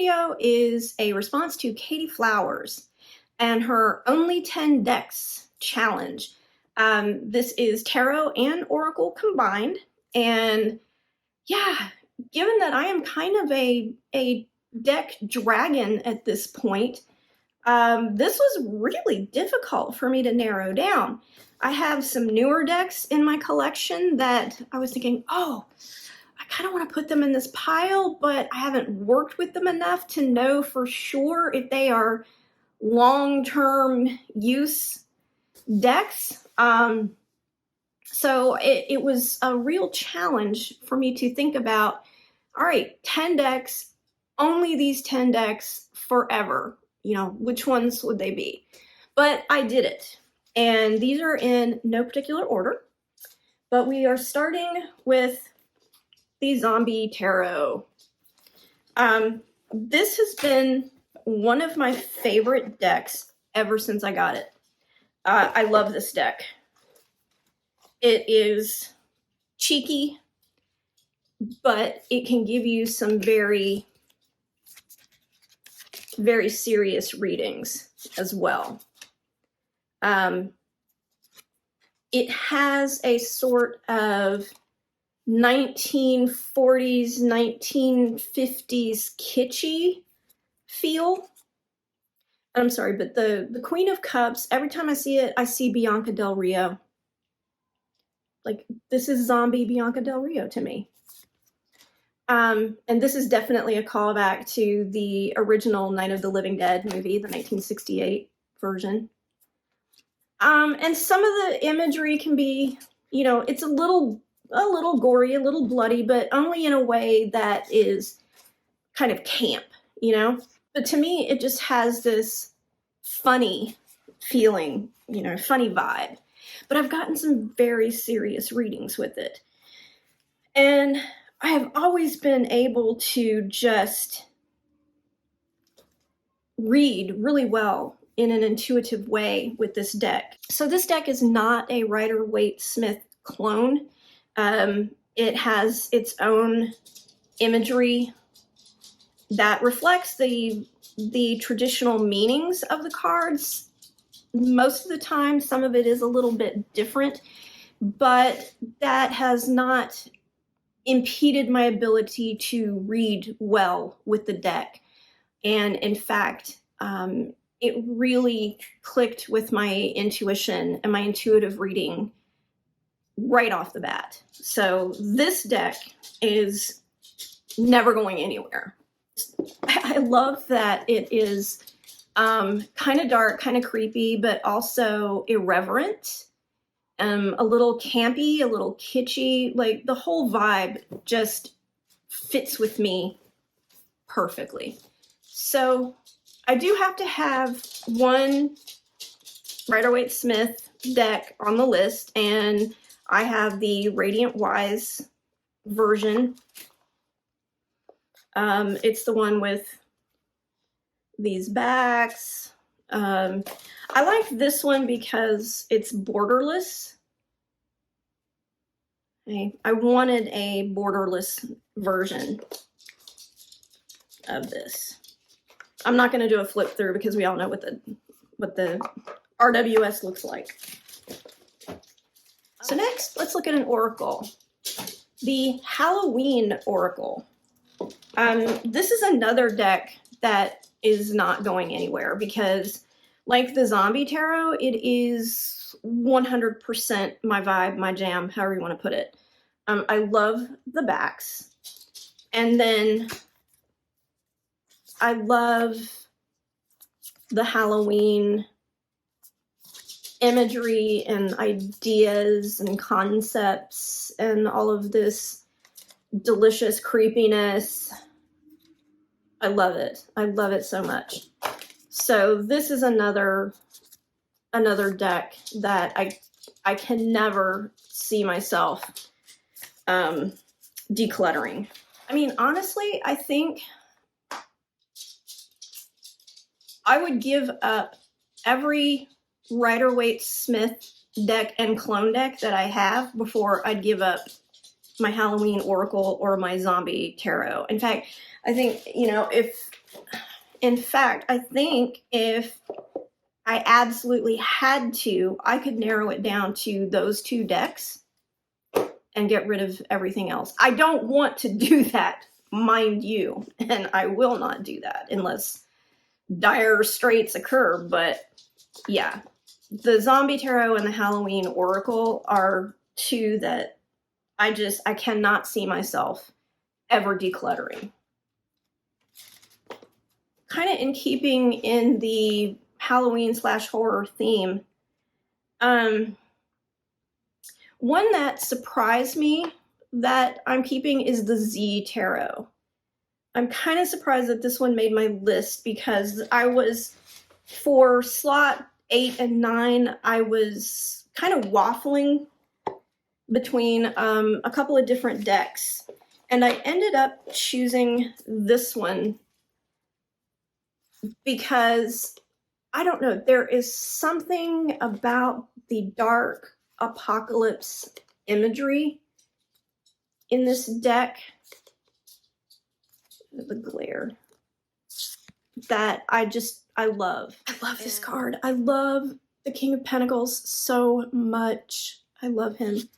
video is a response to Katey Flowers and her Only 10 Decks challenge. This is tarot and oracle combined, and yeah, given that I am kind of a deck dragon at this point, this was really difficult for me to narrow down. I have some newer decks in my collection that I was thinking, oh, I kind of want to put them in this pile, but I haven't worked with them enough to know for sure if they are long-term use decks. So it was a real challenge for me to think about, all right, 10 decks, only these 10 decks forever. You know, which ones would they be? But I did it. And these are in no particular order. But we are starting with the Zombie Tarot. This has been one of my favorite decks ever since I got it. I love this deck. It is cheeky, but it can give you some very, very serious readings as well. It has a sort of 1940s, 1950s kitschy feel. I'm sorry, but the Queen of Cups, every time I see it, I see Bianca Del Rio. Like, this is zombie Bianca Del Rio to me. And this is definitely a callback to the original Night of the Living Dead movie, the 1968 version. And some of the imagery can be, you know, it's a little gory, a little bloody, but only in a way that is kind of camp, you know? But to me, it just has this funny feeling, you know, funny vibe. But I've gotten some very serious readings with it. And I have always been able to just read really well in an intuitive way with this deck. So this deck is not a Rider-Waite-Smith clone. It has its own imagery that reflects the traditional meanings of the cards. Most of the time, some of it is a little bit different, but that has not impeded my ability to read well with the deck. And in fact, it really clicked with my intuition and my intuitive reading right off the bat. So this deck is never going anywhere. I love that it is kind of dark, kind of creepy, but also irreverent, a little campy, a little kitschy. Like, the whole vibe just fits with me perfectly. So I do have to have one Rider-Waite-Smith deck on the list, and I have the Radiant Wise version. It's the one with these backs. I like this one because it's borderless. I wanted a borderless version of this. I'm not going to do a flip through because we all know what the RWS looks like. So next, let's look at an oracle. The Halloween Oracle. This is another deck that is not going anywhere because, like the Zombie Tarot, it is 100% my vibe, my jam, however you want to put it. I love the backs. And then I love the Halloween imagery and ideas and concepts and all of this delicious creepiness. I love it. I love it so much. So this is another deck that I can never see myself decluttering. I mean, honestly, I think I would give up every Rider-Waite-Smith deck and clone deck that I have before I'd give up my Halloween Oracle or my Zombie Tarot. In fact, I think, you know, if in fact, I think if I absolutely had to, I could narrow it down to those 2 decks and get rid of everything else. I don't want to do that, mind you, and I will not do that unless dire straits occur. But yeah, the Zombie Tarot and the Halloween Oracle are 2 that I cannot see myself ever decluttering. Kind of in keeping in the Halloween/horror theme, one that surprised me that I'm keeping is the Z Tarot. I'm kind of surprised that this one made my list because for slot 8 and 9, I was kind of waffling between a couple of different decks. And I ended up choosing this one because, I don't know, there is something about the dark apocalypse imagery in this deck, the glare, that I love. I love this card. I love the King of Pentacles so much. I love him.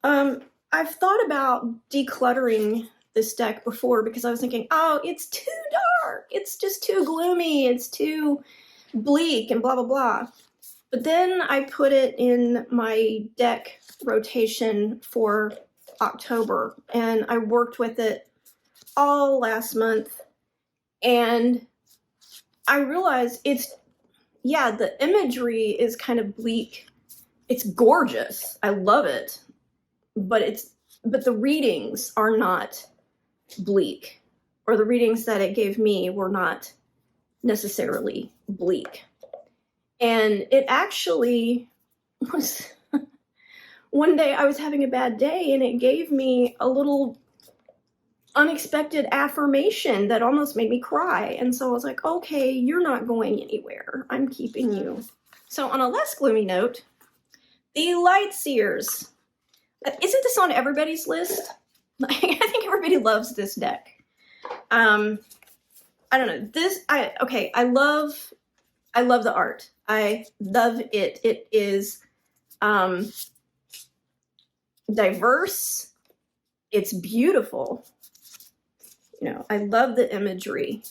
I've thought about decluttering this deck before because I was thinking, oh, it's too dark. It's just too gloomy. It's too bleak and blah, blah, blah. But then I put it in my deck rotation for October, and I worked with it all last month, and I realized the imagery is kind of bleak. It's gorgeous. I love it. But the readings are not bleak, or the readings that it gave me were not necessarily bleak. And it actually was one day I was having a bad day and it gave me a little unexpected affirmation that almost made me cry. And so I was like, okay, you're not going anywhere. I'm keeping you. So on a less gloomy note, the LIGHTSEERS. Isn't this on everybody's list? I think everybody loves this deck. I don't know. I love the art. I love it. It is diverse. It's beautiful. You know, I love the imagery.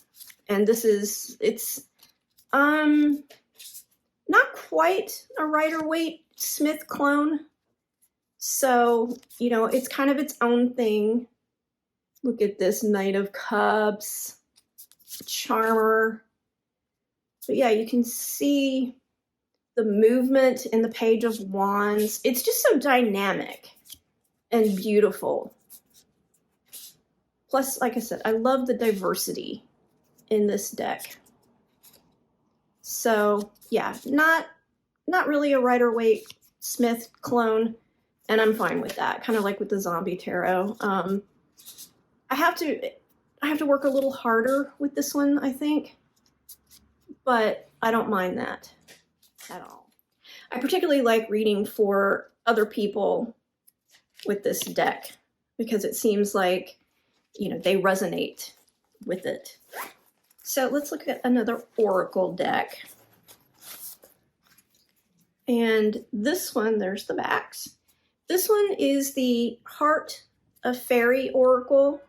And it's not quite a Rider-Waite Smith clone. So, you know, it's kind of its own thing. Look at this Knight of Cups, Charmer. But yeah, you can see the movement in the Page of Wands. It's just so dynamic and beautiful. Plus, like I said, I love the diversity in this deck. So yeah, not really a Rider-Waite Smith clone. And I'm fine with that, kind of like with the Zombie Tarot. I have to work a little harder with this one, I think, but I don't mind that at all. I particularly like reading for other people with this deck because it seems like, you know, they resonate with it. So let's look at another Oracle deck. And this one, there's the backs. This one is the Heart of Fairy Oracle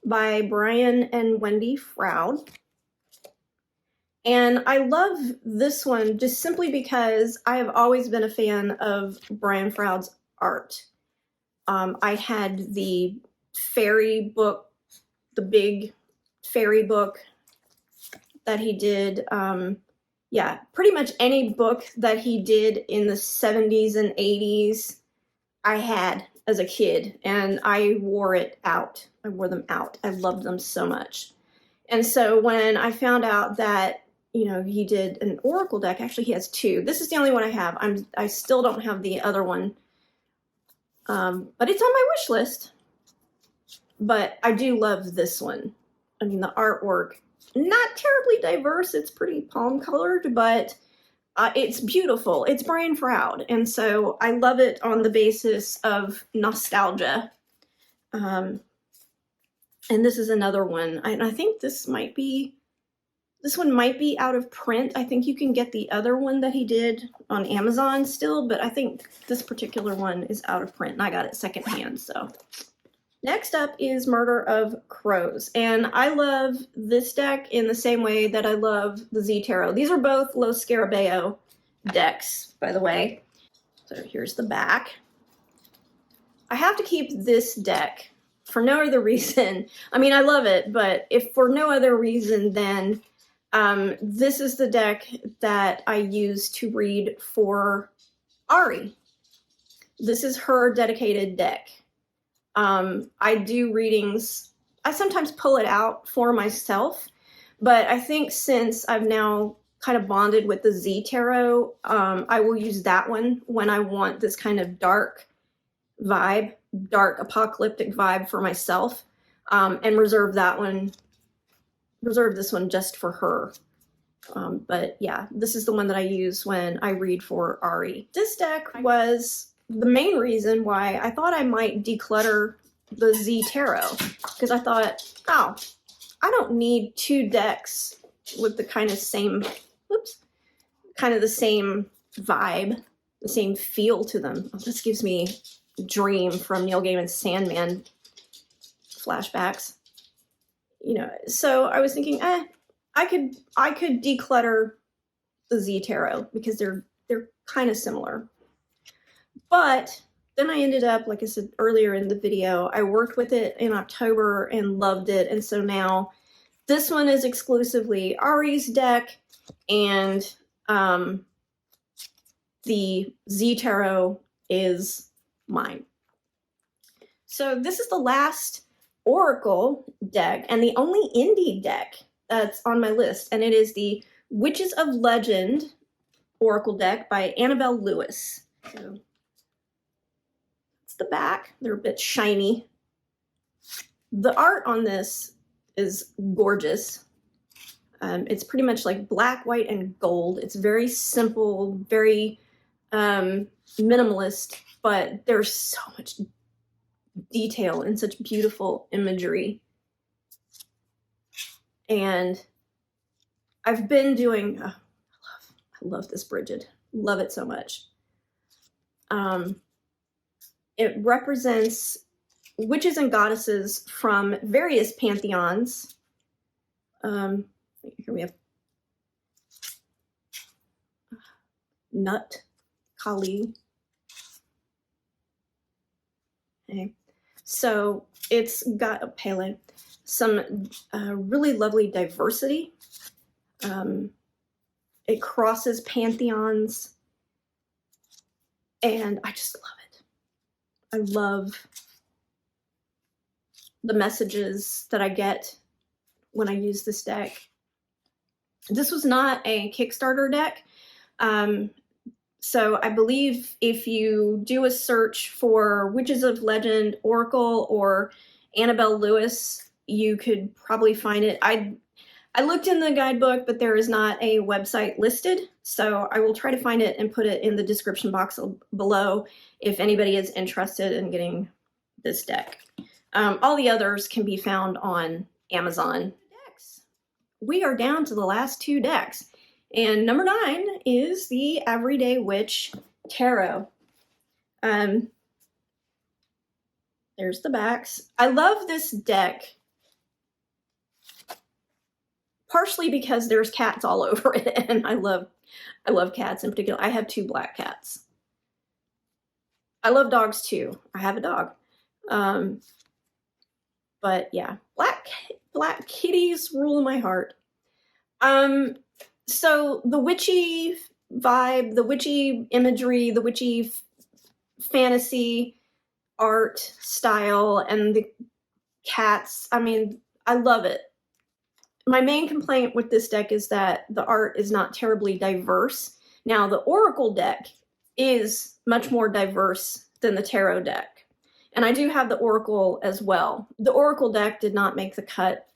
by Brian and Wendy Froud. And I love this one just simply because I have always been a fan of Brian Froud's art. I had the fairy book, the big fairy book that he did. Yeah, pretty much any book that he did in the 70s and 80s. I had as a kid, and I wore it out. I wore them out. I loved them so much. And so when I found out that, you know, he did an Oracle deck, actually he has 2. This is the only one I have. I still don't have the other one. But it's on my wish list. But I do love this one. I mean, the artwork, not terribly diverse. It's pretty palm colored, but it's beautiful. It's Brian Froud, and so I love it on the basis of nostalgia. And this is another one. And I think this one might be out of print. I think you can get the other one that he did on Amazon still, but I think this particular one is out of print and I got it secondhand, so. Next up is Murder of Crows, and I love this deck in the same way that I love the Z Tarot. These are both Los Scarabeo decks, by the way. So here's the back. I have to keep this deck for no other reason. I mean, I love it, but if for no other reason than this is the deck that I use to read for Ari. This is her dedicated deck. I do readings. I sometimes pull it out for myself, but I think since I've now kind of bonded with the Z Tarot, I will use that one when I want this kind of dark vibe, dark apocalyptic vibe for myself, and reserve this one just for her. But yeah, this is the one that I use when I read for Ari. This deck was the main reason why I thought I might declutter the Z Tarot, because I thought, oh, I don't need two decks with the kind of same, kind of the same vibe, the same feel to them. This gives me Dream from Neil Gaiman's Sandman flashbacks. You know, so I was thinking, I could declutter the Z Tarot because they're kind of similar. But then I ended up, like I said earlier in the video, I worked with it in October and loved it. And so now this one is exclusively Ari's deck, and the Z Tarot is mine. So this is the last Oracle deck and the only indie deck that's on my list, and it is the Witches of Legend Oracle deck by Annabelle Lewis. So it's the back. They're a bit shiny. The art on this is gorgeous. It's pretty much like black, white, and gold. It's very simple, very minimalist, but there's so much detail and such beautiful imagery. And I've been doing, I love this Bridget. Love it so much. It represents witches and goddesses from various pantheons. Here we have Nut, Kali. Okay. So it's got a Pele, some really lovely diversity. It crosses pantheons, and I just love it. I love the messages that I get when I use this deck. This was not a Kickstarter deck. So I believe if you do a search for Witches of Legend Oracle or Annabelle Lewis, you could probably find it. I looked in the guidebook, but there is not a website listed. So I will try to find it and put it in the description box below if anybody is interested in getting this deck. All the others can be found on Amazon. We are down to the last two decks. And number 9 is the Everyday Witch Tarot. There's the backs. I love this deck partially because there's cats all over it, and I love cats in particular. I have 2 black cats. I love dogs too. I have a dog. But yeah, black kitties rule my heart. So the witchy vibe, the witchy imagery, the witchy fantasy art style, and the cats, I mean, I love it. My main complaint with this deck is that the art is not terribly diverse. Now, the Oracle deck is much more diverse than the Tarot deck. And I do have the Oracle as well. The Oracle deck did not make the cut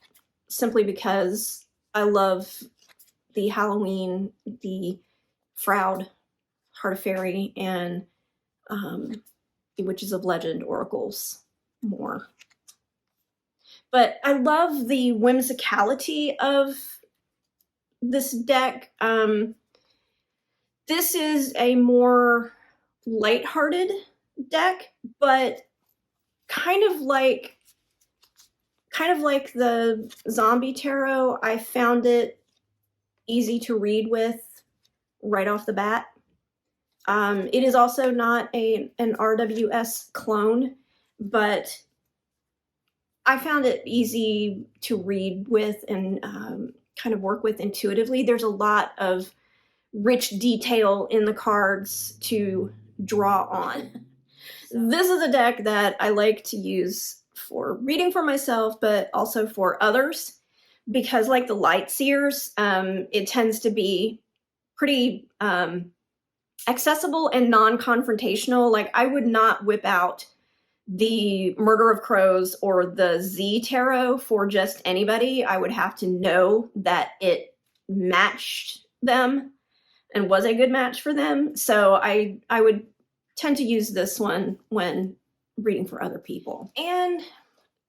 simply because I love the Halloween, the Froud, Heart of Fairy, and the Witches of Legend oracles more. But I love the whimsicality of this deck. This is a more lighthearted deck, but kind of like the Zombie Tarot, I found it easy to read with right off the bat. It is also not an RWS clone, but I found it easy to read with and kind of work with intuitively. There's a lot of rich detail in the cards to draw on. This is a deck that I like to use for reading for myself, but also for others, because like the LIGHTSEERS, it tends to be pretty accessible and non-confrontational. Like, I would not whip out the Murder of Crows or the Z Tarot for just anybody. I would have to know that it matched them and was a good match for them. So I would tend to use this one when reading for other people. And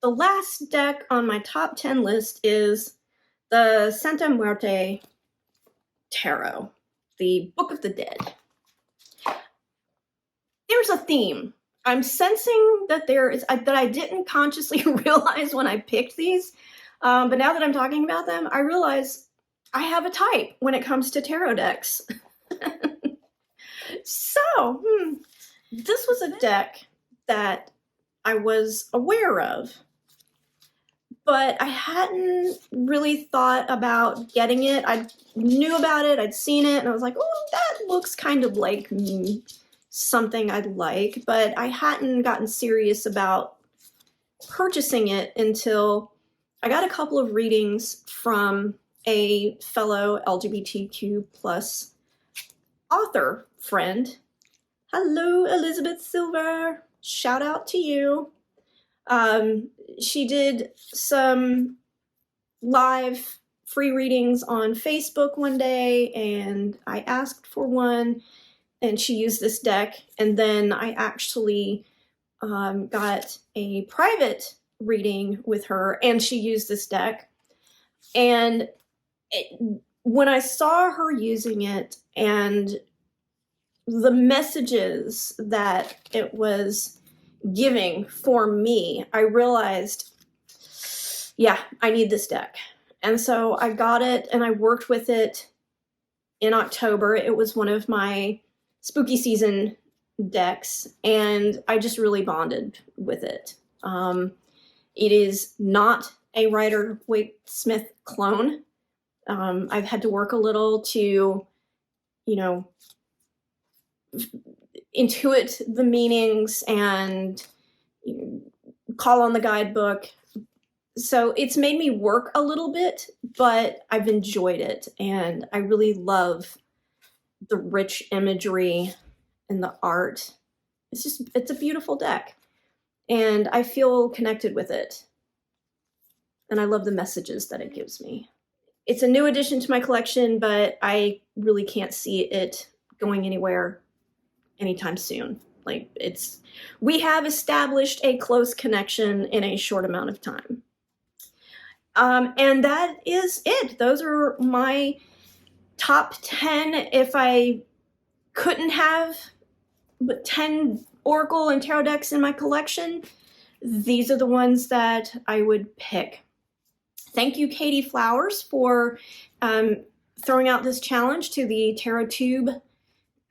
the last deck on my top 10 list is the Santa Muerte Tarot, the Book of the Dead. There's a theme. I'm sensing that that I didn't consciously realize when I picked these, but now that I'm talking about them, I realize I have a type when it comes to tarot decks. So, this was a deck that I was aware of, but I hadn't really thought about getting it. I knew about it, I'd seen it, and I was like, oh, that looks kind of like something I'd like, but I hadn't gotten serious about purchasing it until I got a couple of readings from a fellow LGBTQ plus author friend. Hello, Elizabeth Silver. Shout out to you. She did some live free readings on Facebook one day, and I asked for one, and she used this deck, and then I actually got a private reading with her, and she used this deck. And when I saw her using it and the messages that it was giving for me, I realized, yeah, I need this deck. And so I got it and I worked with it in October. It was one of my spooky season decks, and I just really bonded with it. It is not a Rider-Waite-Smith clone. I've had to work a little to, intuit the meanings and call on the guidebook. So it's made me work a little bit, but I've enjoyed it, and I really love the rich imagery and the art. It's a beautiful deck, and I feel connected with it, and I love the messages that it gives me. It's a new addition to my collection, but I really can't see it going anywhere anytime soon. Like, we have established a close connection in a short amount of time. And that is it. Those are my top 10. If I couldn't have but 10 Oracle and Tarot decks in my collection, these are the ones that I would pick. Thank you, Katey Flowers, for throwing out this challenge to the TarotTube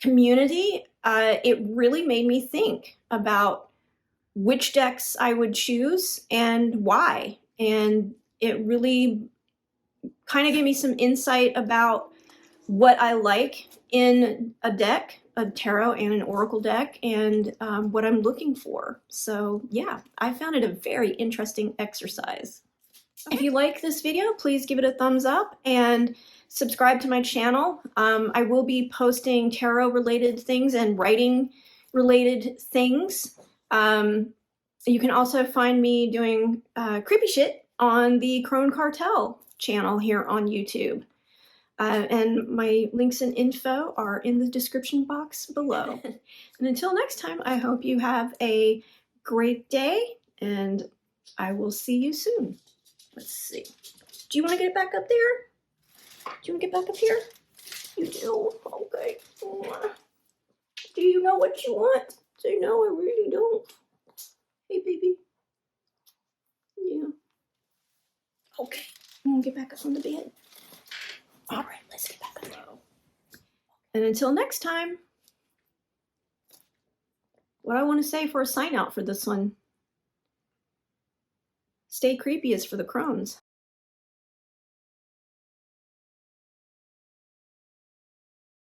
community. It really made me think about which decks I would choose and why. And it really kind of gave me some insight about what I like in a deck, a tarot and an oracle deck, and what I'm looking for. So yeah, I found it a very interesting exercise. Okay. If you like this video, please give it a thumbs up and subscribe to my channel. I will be posting tarot related things and writing related things. You can also find me doing creepy shit on the Crone Cartel channel here on YouTube. And my links and info are in the description box below. And until next time, I hope you have a great day, and I will see you soon. Let's see. Do you want to get back up there? Do you want to get back up here? You do? Okay. Do you know what you want? Say, no, I really don't. Hey, baby. Yeah. Okay. I'm going to get back up on the bed. All right, let's get back up there. And until next time, what I want to say for a sign out for this one, stay creepy is for the crumbs.